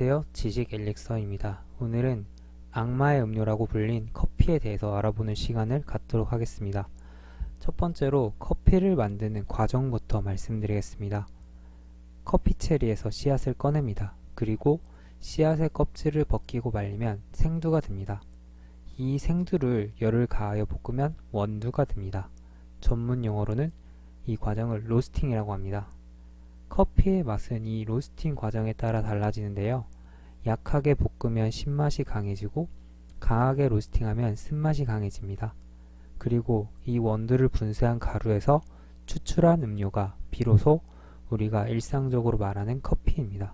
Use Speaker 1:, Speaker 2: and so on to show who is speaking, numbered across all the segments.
Speaker 1: 안녕하세요. 지식 엘릭서입니다. 오늘은 악마의 음료라고 불린 커피에 대해서 알아보는 시간을 갖도록 하겠습니다. 첫 번째로 커피를 만드는 과정부터 말씀드리겠습니다. 커피 체리에서 씨앗을 꺼냅니다. 그리고 씨앗의 껍질을 벗기고 말리면 생두가 됩니다. 이 생두를 열을 가하여 볶으면 원두가 됩니다. 전문 용어로는 이 과정을 로스팅이라고 합니다. 커피의 맛은 이 로스팅 과정에 따라 달라지는데요. 약하게 볶으면 신맛이 강해지고 강하게 로스팅하면 쓴맛이 강해집니다. 그리고 이 원두를 분쇄한 가루에서 추출한 음료가 비로소 우리가 일상적으로 말하는 커피입니다.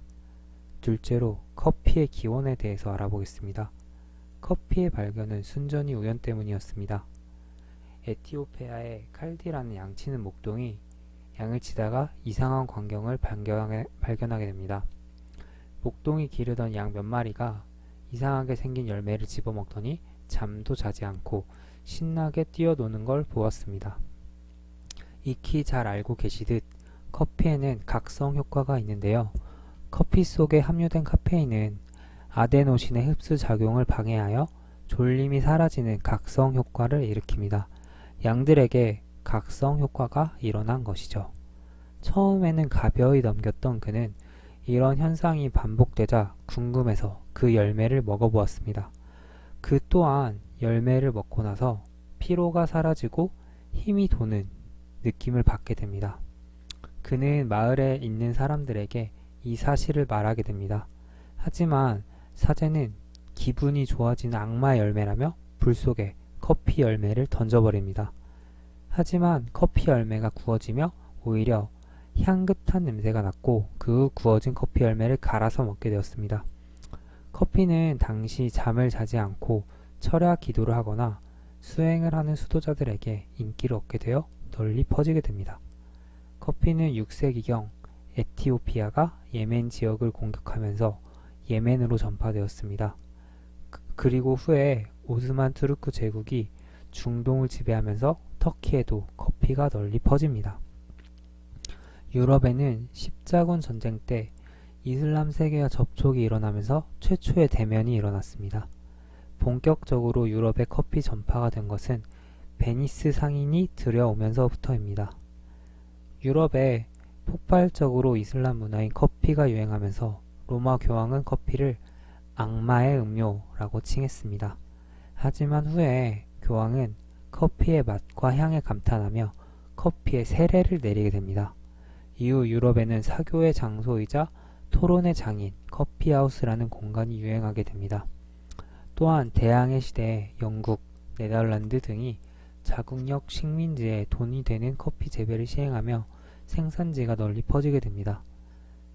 Speaker 1: 둘째로 커피의 기원에 대해서 알아보겠습니다. 커피의 발견은 순전히 우연 때문이었습니다. 에티오피아의 칼디라는 양치는 목동이 양을 치다가 이상한 광경을 발견하게 됩니다. 목동이 기르던 양 몇 마리가 이상하게 생긴 열매를 집어먹더니 잠도 자지 않고 신나게 뛰어노는 걸 보았습니다. 익히 잘 알고 계시듯 커피에는 각성 효과가 있는데요. 커피 속에 함유된 카페인은 아데노신의 흡수 작용을 방해하여 졸림이 사라지는 각성 효과를 일으킵니다. 양들에게 각성 효과가 일어난 것이죠. 처음에는 가벼이 넘겼던 그는 이런 현상이 반복되자 궁금해서 그 열매를 먹어보았습니다. 그 또한 열매를 먹고 나서 피로가 사라지고 힘이 도는 느낌을 받게 됩니다. 그는 마을에 있는 사람들에게 이 사실을 말하게 됩니다. 하지만 사제는 기분이 좋아지는 악마의 열매라며 불 속에 커피 열매를 던져버립니다. 하지만 커피 열매가 구워지며 오히려 향긋한 냄새가 났고 그 후 구워진 커피 열매를 갈아서 먹게 되었습니다. 커피는 당시 잠을 자지 않고 철야 기도를 하거나 수행을 하는 수도자들에게 인기를 얻게 되어 널리 퍼지게 됩니다. 커피는 6세기경 에티오피아가 예멘 지역을 공격하면서 예멘으로 전파되었습니다. 그리고 후에 오스만 투르크 제국이 중동을 지배하면서 터키에도 커피가 널리 퍼집니다. 유럽에는 십자군 전쟁 때 이슬람 세계와 접촉이 일어나면서 최초의 대면이 일어났습니다. 본격적으로 유럽에 커피 전파가 된 것은 베니스 상인이 들여오면서부터입니다. 유럽에 폭발적으로 이슬람 문화인 커피가 유행하면서 로마 교황은 커피를 악마의 음료라고 칭했습니다. 하지만 후에 교황은 커피의 맛과 향에 감탄하며 커피의 세례를 내리게 됩니다. 이후 유럽에는 사교의 장소이자 토론의 장인 커피하우스라는 공간이 유행하게 됩니다. 또한 대항해 시대에 영국, 네덜란드 등이 자국력 식민지에 돈이 되는 커피 재배를 시행하며 생산지가 널리 퍼지게 됩니다.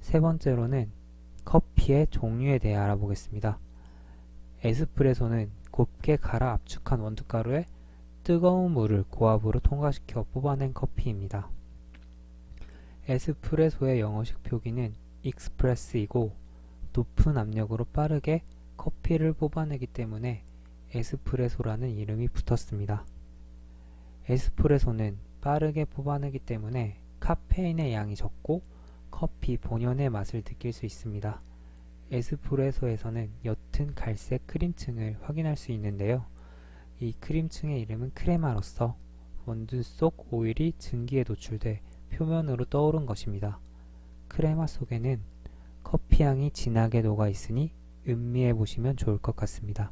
Speaker 1: 세 번째로는 커피의 종류에 대해 알아보겠습니다. 에스프레소는 곱게 갈아 압축한 원두가루에 뜨거운 물을 고압으로 통과시켜 뽑아낸 커피입니다. 에스프레소의 영어식 표기는 익스프레스이고 높은 압력으로 빠르게 커피를 뽑아내기 때문에 에스프레소라는 이름이 붙었습니다. 에스프레소는 빠르게 뽑아내기 때문에 카페인의 양이 적고 커피 본연의 맛을 느낄 수 있습니다. 에스프레소에서는 옅은 갈색 크림층을 확인할 수 있는데요. 이 크림층의 이름은 크레마로서 원두 속 오일이 증기에 노출돼 표면으로 떠오른 것입니다. 크레마 속에는 커피향이 진하게 녹아 있으니 음미해 보시면 좋을 것 같습니다.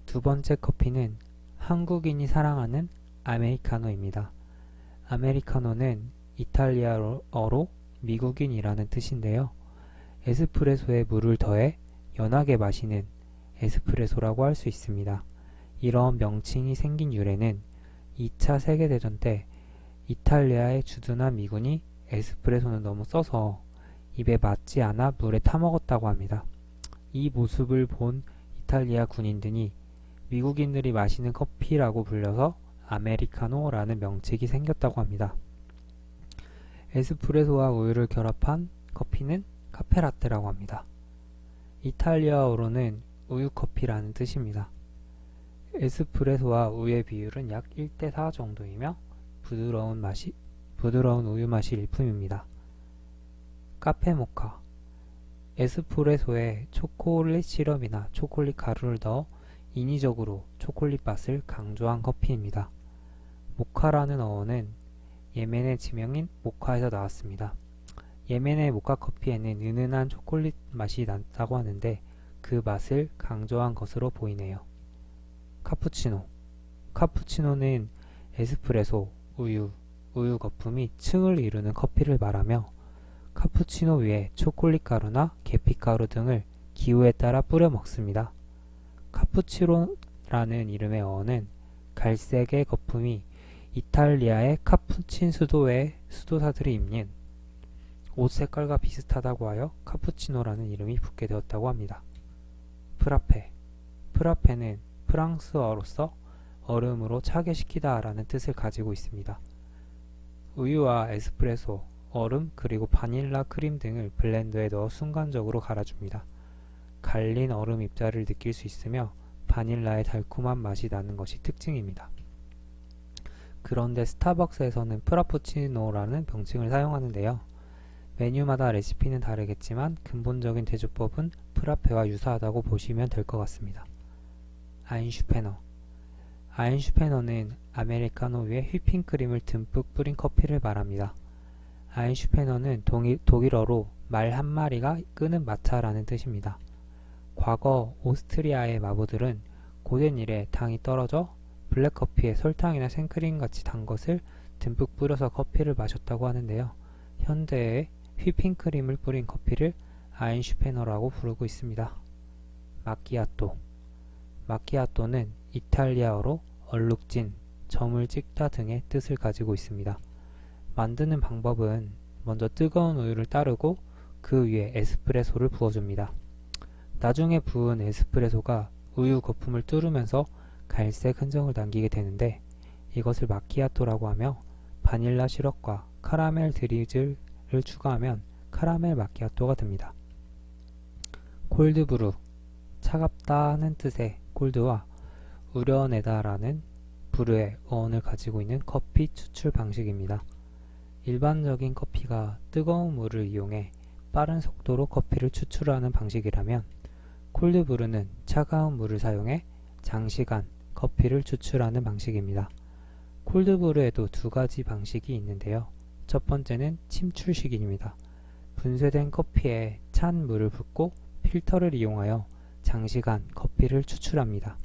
Speaker 1: 두 번째 커피는 한국인이 사랑하는 아메리카노입니다. 아메리카노는 이탈리아어로 미국인이라는 뜻인데요. 에스프레소에 물을 더해 연하게 마시는 에스프레소라고 할 수 있습니다. 이런 명칭이 생긴 유래는 2차 세계대전 때 이탈리아의 주둔한 미군이 에스프레소는 너무 써서 입에 맞지 않아 물에 타먹었다고 합니다. 이 모습을 본 이탈리아 군인들이 미국인들이 마시는 커피라고 불려서 아메리카노라는 명칭이 생겼다고 합니다. 에스프레소와 우유를 결합한 커피는 카페라떼라고 합니다. 이탈리아어로는 우유커피라는 뜻입니다. 에스프레소와 우유의 비율은 약 1대4 정도이며 부드러운 우유 맛이 일품입니다. 카페 모카 에스프레소에 초콜릿 시럽이나 초콜릿 가루를 넣어 인위적으로 초콜릿 맛을 강조한 커피입니다. 모카라는 어원은 예멘의 지명인 모카에서 나왔습니다. 예멘의 모카 커피에는 은은한 초콜릿 맛이 난다고 하는데 그 맛을 강조한 것으로 보이네요. 카푸치노. 카푸치노는 에스프레소, 우유 거품이 층을 이루는 커피를 말하며 카푸치노 위에 초콜릿 가루나 계피 가루 등을 기호에 따라 뿌려 먹습니다. 카푸치노라는 이름의 어원은 갈색의 거품이 이탈리아의 카푸친 수도의 수도사들이 입는 옷 색깔과 비슷하다고 하여 카푸치노라는 이름이 붙게 되었다고 합니다. 프라페. 프라페는 프랑스어로서 얼음으로 차게 시키다 라는 뜻을 가지고 있습니다. 우유와 에스프레소, 얼음 그리고 바닐라 크림 등을 블렌더에 넣어 순간적으로 갈아줍니다. 갈린 얼음 입자를 느낄 수 있으며 바닐라의 달콤한 맛이 나는 것이 특징입니다. 그런데 스타벅스에서는 프라푸치노라는 명칭을 사용하는데요. 메뉴마다 레시피는 다르겠지만 근본적인 제조법은 프라페와 유사하다고 보시면 될 것 같습니다. 아인슈페너. 아인슈페너는 아메리카노 위에 휘핑크림을 듬뿍 뿌린 커피를 말합니다. 아인슈페너는 독일어로 말 한 마리가 끄는 마차라는 뜻입니다. 과거 오스트리아의 마부들은 고된 일에 당이 떨어져 블랙커피에 설탕이나 생크림 같이 단 것을 듬뿍 뿌려서 커피를 마셨다고 하는데요. 현대에 휘핑크림을 뿌린 커피를 아인슈페너라고 부르고 있습니다. 마키아토. 마키아토는 이탈리아어로 얼룩진, 점을 찍다 등의 뜻을 가지고 있습니다. 만드는 방법은 먼저 뜨거운 우유를 따르고 그 위에 에스프레소를 부어줍니다. 나중에 부은 에스프레소가 우유 거품을 뚫으면서 갈색 흔적을 남기게 되는데 이것을 마키아토라고 하며 바닐라 시럽과 카라멜 드리즐을 추가하면 카라멜 마키아토가 됩니다. 콜드브루. 차갑다는 뜻의 콜드와 우려내다라는 브루의 어원을 가지고 있는 커피 추출 방식입니다. 일반적인 커피가 뜨거운 물을 이용해 빠른 속도로 커피를 추출하는 방식이라면 콜드브루는 차가운 물을 사용해 장시간 커피를 추출하는 방식입니다. 콜드브루에도 두 가지 방식이 있는데요. 첫 번째는 침출식입니다. 분쇄된 커피에 찬 물을 붓고 필터를 이용하여 장시간 커피를 추출합니다.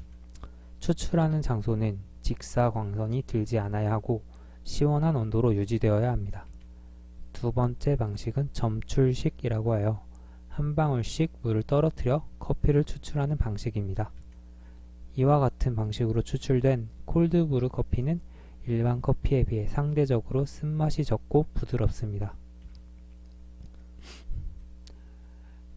Speaker 1: 추출하는 장소는 직사광선이 들지 않아야 하고 시원한 온도로 유지되어야 합니다. 두 번째 방식은 점출식이라고 하여 한 방울씩 물을 떨어뜨려 커피를 추출하는 방식입니다. 이와 같은 방식으로 추출된 콜드브루 커피는 일반 커피에 비해 상대적으로 쓴맛이 적고 부드럽습니다.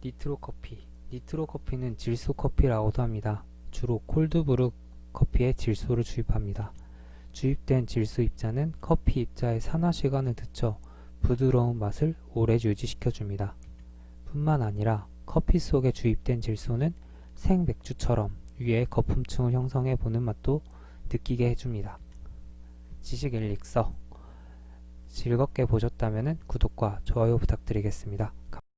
Speaker 1: 니트로 커피. 니트로 커피는 질소 커피라고도 합니다. 주로 콜드브루 커피에 질소를 주입합니다. 주입된 질소 입자는 커피 입자의 산화 시간을 늦춰 부드러운 맛을 오래 유지시켜줍니다. 뿐만 아니라 커피 속에 주입된 질소는 생맥주처럼 위에 거품층을 형성해 보는 맛도 느끼게 해줍니다. 지식 엘릭서. 즐겁게 보셨다면 구독과 좋아요 부탁드리겠습니다.